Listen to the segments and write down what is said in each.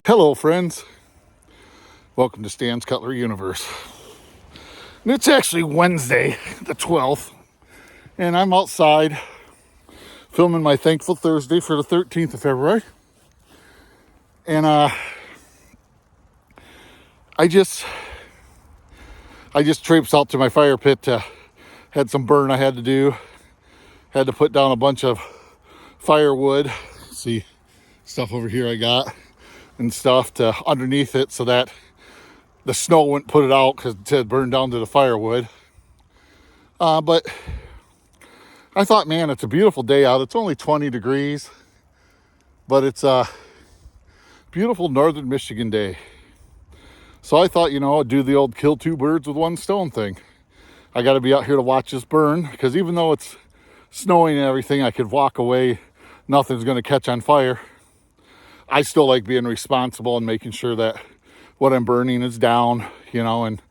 Hello, friends. Welcome to Stan's Cutlery Universe. And it's actually Wednesday, the 12th, and I'm outside filming my Thankful Thursday for the 13th of February. And I just traipsed out to my fire pit to had some burn I had to do. Had to put down a bunch of firewood. See stuff over here I got and stuff to underneath it so that the snow wouldn't put it out because it had burned down to the firewood. But I thought, man, it's a beautiful day out. It's only 20 degrees, but it's a beautiful northern Michigan day. So I thought, I'd do the old kill two birds with one stone thing. I got to be out here to watch this burn because even though it's snowing and everything, I could walk away. Nothing's going to catch on fire. I still like being responsible and making sure that what I'm burning is down, and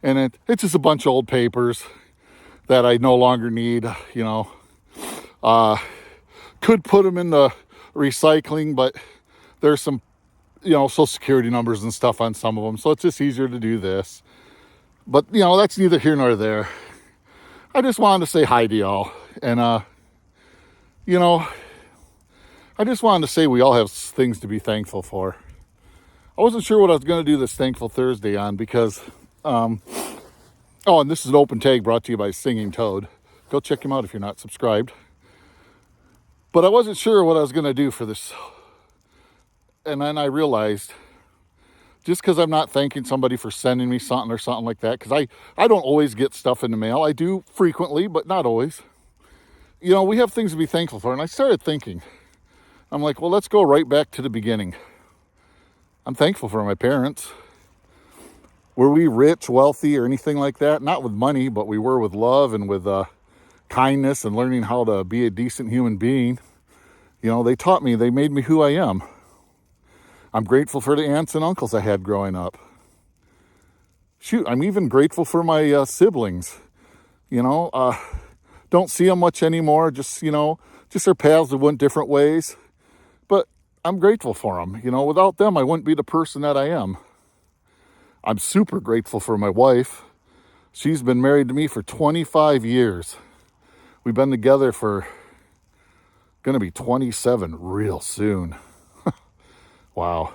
it's just a bunch of old papers that I no longer need, could put them in the recycling, but there's some, social security numbers and stuff on some of them. So it's just easier to do this, but that's neither here nor there. I just wanted to say hi to y'all. And, I just wanted to say we all have things to be thankful for. I wasn't sure what I was going to do this Thankful Thursday on because, and this is an open tag brought to you by Singing Toad. Go check him out if you're not subscribed. But I wasn't sure what I was going to do for this. And then I realized, just because I'm not thanking somebody for sending me something or something like that, because I don't always get stuff in the mail. I do frequently, but not always. We have things to be thankful for. And I started thinking, I'm like, well, let's go right back to the beginning. I'm thankful for my parents. Were we rich, wealthy, or anything like that? Not with money, but we were with love and with kindness and learning how to be a decent human being. They taught me, they made me who I am. I'm grateful for the aunts and uncles I had growing up. Shoot, I'm even grateful for my siblings. Don't see them much anymore. Just their paths have went different ways. But I'm grateful for them. Without them, I wouldn't be the person that I am. I'm super grateful for my wife. She's been married to me for 25 years. We've been together for going to be 27 real soon. Wow.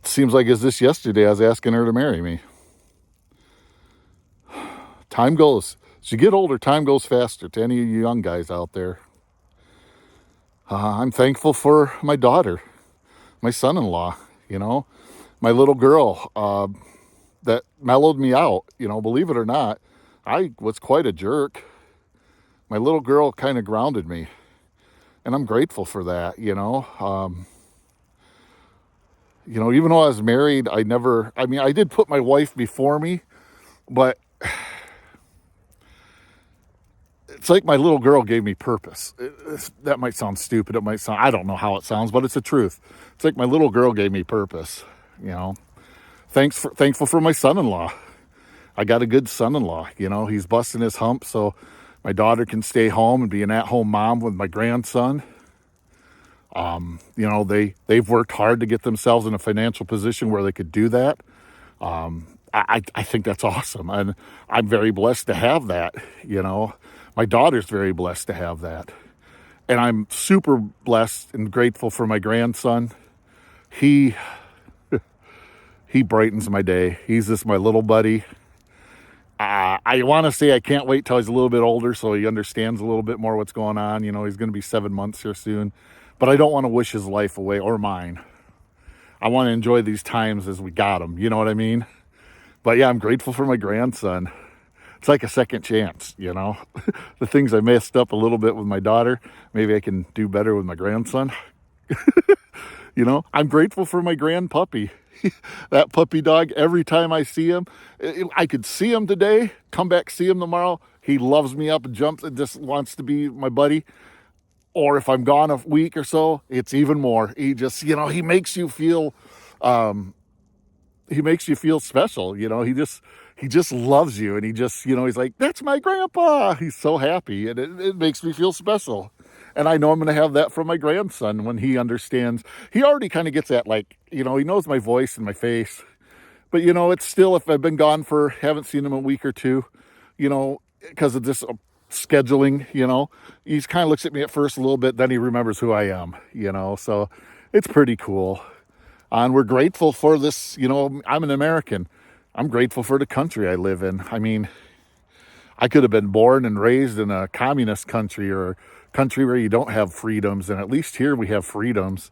Seems like it's just yesterday I was asking her to marry me. Time goes. As you get older, time goes faster to any of you young guys out there. I'm thankful for my daughter, my son-in-law, my little girl that mellowed me out. Believe it or not, I was quite a jerk. My little girl kind of grounded me, and I'm grateful for that, even though I was married, I did put my wife before me, but it's like my little girl gave me purpose. That might sound stupid. I don't know how it sounds, but it's the truth. It's like my little girl gave me purpose, Thankful for my son-in-law. I got a good son-in-law, he's busting his hump so my daughter can stay home and be an at-home mom with my grandson. They've worked hard to get themselves in a financial position where they could do that. I think that's awesome. And I'm very blessed to have that, My daughter's very blessed to have that. And I'm super blessed and grateful for my grandson. He brightens my day. He's just my little buddy. I want to say I can't wait till he's a little bit older so he understands a little bit more what's going on. He's going to be 7 months here soon. But I don't want to wish his life away or mine. I want to enjoy these times as we got him. You know what I mean? But yeah, I'm grateful for my grandson. It's like a second chance, The things I messed up a little bit with my daughter, maybe I can do better with my grandson. I'm grateful for my grand puppy. That puppy dog, every time I see him, I could see him today, come back, see him tomorrow. He loves me up and jumps and just wants to be my buddy. Or if I'm gone a week or so, it's even more. He just, he makes you feel, special. He just loves you. And he just, he's like, that's my grandpa. He's so happy. And it makes me feel special. And I know I'm going to have that from my grandson when he understands. He already kind of gets that, like, he knows my voice and my face. But, it's still, if I've been gone haven't seen him a week or two, because of this scheduling, he kind of looks at me at first a little bit, then he remembers who I am, so it's pretty cool. And we're grateful for this, I'm an American. I'm grateful for the country I live in. I mean, I could have been born and raised in a communist country or a country where you don't have freedoms. And at least here we have freedoms.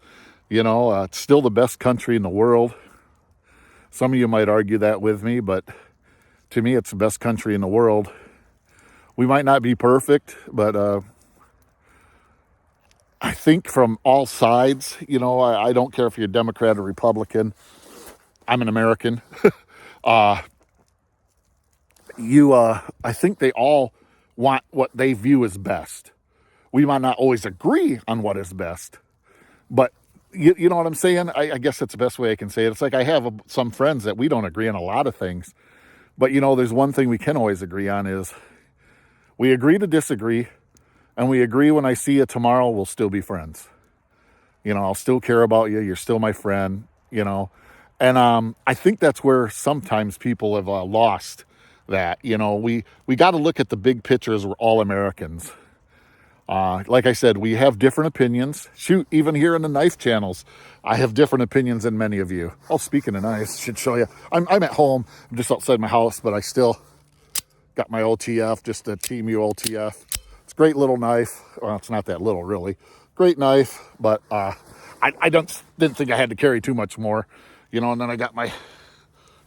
It's still the best country in the world. Some of you might argue that with me, but to me, it's the best country in the world. We might not be perfect, but I think from all sides, I don't care if you're Democrat or Republican. I'm an American. I think they all want what they view as best. We might not always agree on what is best, but you know what I'm saying? I guess that's the best way I can say it. It's like I have some friends that we don't agree on a lot of things, but there's one thing we can always agree on is we agree to disagree, and we agree when I see you tomorrow, we'll still be friends. I'll still care about you. You're still my friend, and I think that's where sometimes people have lost that. We got to look at the big picture as we're all Americans. Like I said, we have different opinions. Shoot, even here in the knife channels, I have different opinions than many of you. Oh, speaking of knives, I should show you. I'm at home. I'm just outside my house, but I still got my OTF, just a TMU OTF. It's a great little knife. Well, it's not that little, really. Great knife, but I didn't think I had to carry too much more. And then I got my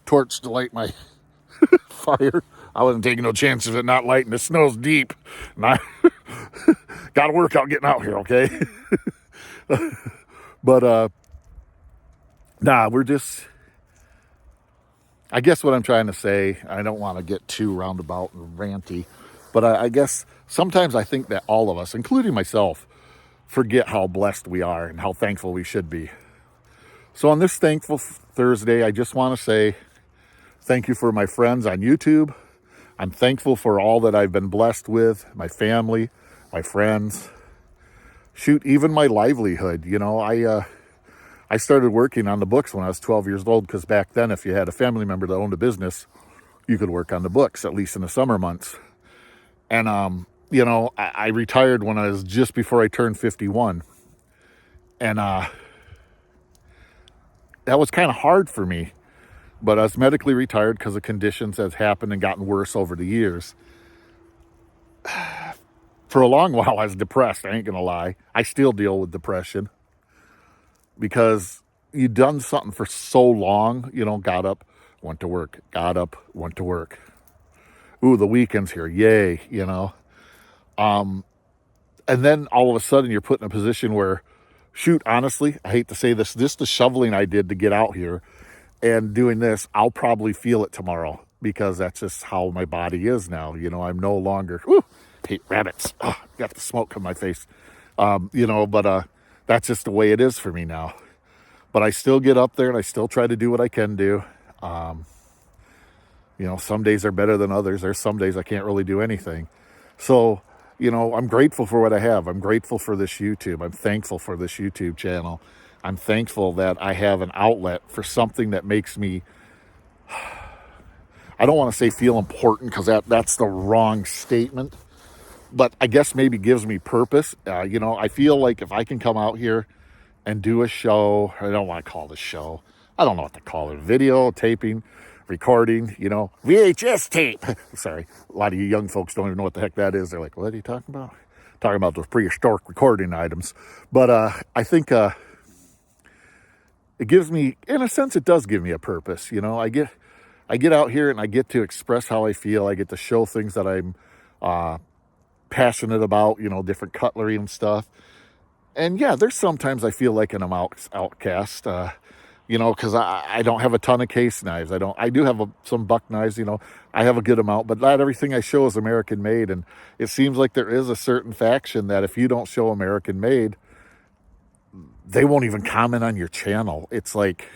torch to light my fire. I wasn't taking no chances of it not lighting. The snow's deep. And I got to work out getting out here, okay? But, we're just... I guess what I'm trying to say, I don't want to get too roundabout and ranty, but I guess sometimes I think that all of us, including myself, forget how blessed we are and how thankful we should be. So on this Thankful Thursday, I just want to say thank you for my friends on YouTube. I'm thankful for all that I've been blessed with, my family, my friends, shoot, even my livelihood. I started working on the books when I was 12 years old because back then, if you had a family member that owned a business, you could work on the books, at least in the summer months. And, I retired when I was just before I turned 51. And that was kind of hard for me. But I was medically retired because of conditions that happened and gotten worse over the years. For a long while, I was depressed. I ain't going to lie. I still deal with depression because you've done something for so long, got up, went to work, got up, went to work. Ooh, the weekend's here. Yay, And then all of a sudden you're put in a position where, shoot, honestly, I hate to say this, the shoveling I did to get out here and doing this, I'll probably feel it tomorrow because that's just how my body is now. I'm no longer, hate rabbits. Oh, got the smoke on my face. But that's just the way it is for me now. But I still get up there and I still try to do what I can do. Some days are better than others. There's some days I can't really do anything. So, I'm grateful for what I have. I'm grateful for this YouTube. I'm thankful for this YouTube channel. I'm thankful that I have an outlet for something that makes me, I don't want to say feel important because that's the wrong statement, but I guess maybe gives me purpose. I feel like if I can come out here and do a show, I don't want to call it a show. I don't know what to call it. Video, taping, recording, VHS tape. Sorry, a lot of you young folks don't even know what the heck that is. They're like, what are you talking about? Talking about those prehistoric recording items. But I think it gives me, in a sense, it does give me a purpose. I get out here and I get to express how I feel. I get to show things that I'm passionate about, different cutlery and stuff. And yeah, there's sometimes I feel like an outcast, because I don't have a ton of case knives. I do have some buck knives, I have a good amount, but not everything I show is American made. And it seems like there is a certain faction that if you don't show American made, they won't even comment on your channel. It's like,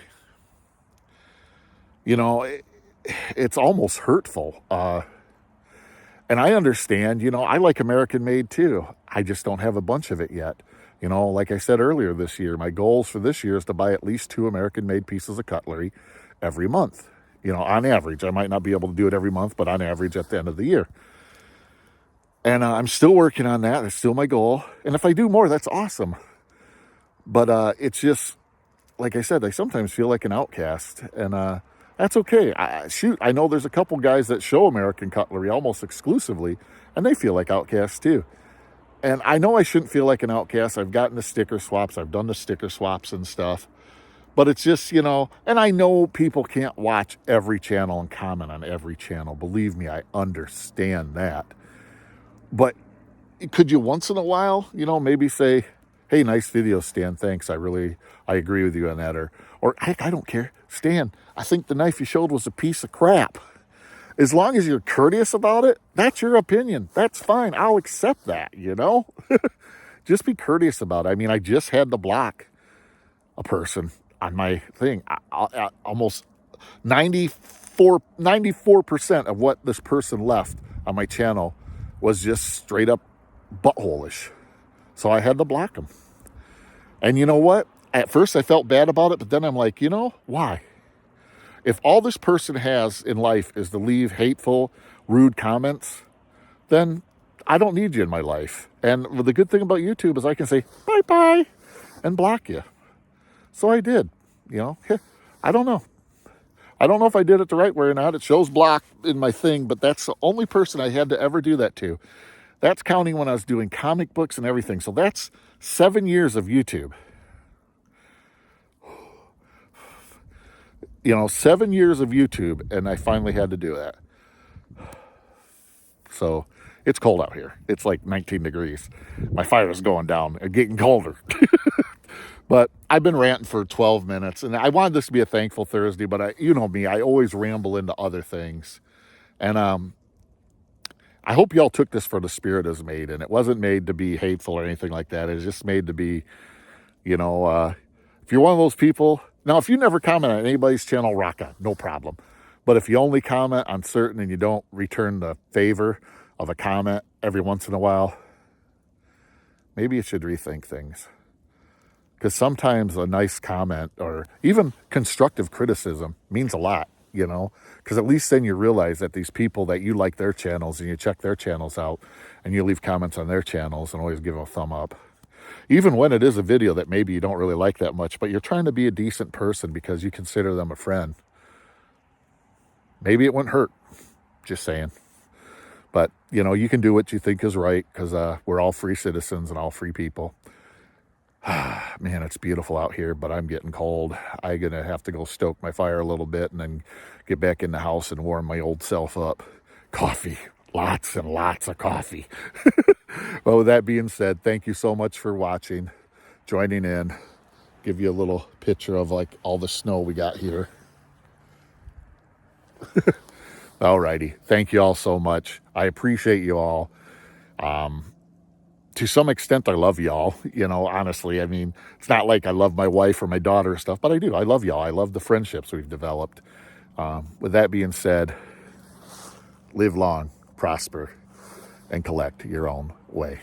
it's almost hurtful. And I understand, I like American made too. I just don't have a bunch of it yet. You know, like I said earlier this year, my goals for this year is to buy at least 2 American-made pieces of cutlery every month. You know, on average. I might not be able to do it every month, but on average at the end of the year. And I'm still working on that. It's still my goal. And if I do more, that's awesome. But it's just, like I said, I sometimes feel like an outcast. And that's okay. I know there's a couple guys that show American cutlery almost exclusively, and they feel like outcasts too. And I know I shouldn't feel like an outcast. I've gotten the sticker swaps. I've done the sticker swaps and stuff. But it's just, you know, and I know people can't watch every channel and comment on every channel. Believe me, I understand that. But could you once in a while, you know, maybe say, hey, nice video, Stan. Thanks. I agree with you on that. Or heck, I don't care. Stan, I think the knife you showed was a piece of crap. As long as you're courteous about it, that's your opinion. That's fine. I'll accept that, you know? Just be courteous about it. I mean, I just had to block a person on my thing. Almost 94% of what this person left on my channel was just straight up butthole-ish. So I had to block them. And you know what? At first I felt bad about it, but then I'm like, you know, why? If all this person has in life is to leave hateful, rude comments, then I don't need you in my life. And the good thing about YouTube is I can say bye-bye and block you. So I did, you know. I don't know. I don't know if I did it the right way or not. It shows block in my thing, but that's the only person I had to ever do that to. That's counting when I was doing comic books and everything. So that's 7 years of YouTube. You know, 7 years of YouTube, and I finally had to do that. So it's cold out here. It's like 19 degrees. My fire is going down and getting colder. But I've been ranting for 12 minutes, and I wanted this to be a thankful Thursday, but you know me, I always ramble into other things. And I hope y'all took this for the spirit it was made, and it wasn't made to be hateful or anything like that. It's just made to be, you know, if you're one of those people. Now, if you never comment on anybody's channel, rock on, no problem. But if you only comment on certain and you don't return the favor of a comment every once in a while, maybe you should rethink things. Because sometimes a nice comment or even constructive criticism means a lot, you know. Because at least then you realize that these people that you like their channels and you check their channels out and you leave comments on their channels and always give them a thumb up. Even when it is a video that maybe you don't really like that much, but you're trying to be a decent person because you consider them a friend. Maybe it wouldn't hurt. Just saying. But, you know, you can do what you think is right because we're all free citizens and all free people. Man, it's beautiful out here, but I'm getting cold. I'm going to have to go stoke my fire a little bit and then get back in the house and warm my old self up. Coffee. Lots and lots of coffee. Well, with that being said, thank you so much for watching, joining in. Give you a little picture of like all the snow we got here. Alrighty. Thank you all so much. I appreciate you all. To some extent, I love y'all. You know, honestly, I mean, it's not like I love my wife or my daughter or stuff, but I do. I love y'all. I love the friendships we've developed. With that being said, live long, prosper, and collect your own way.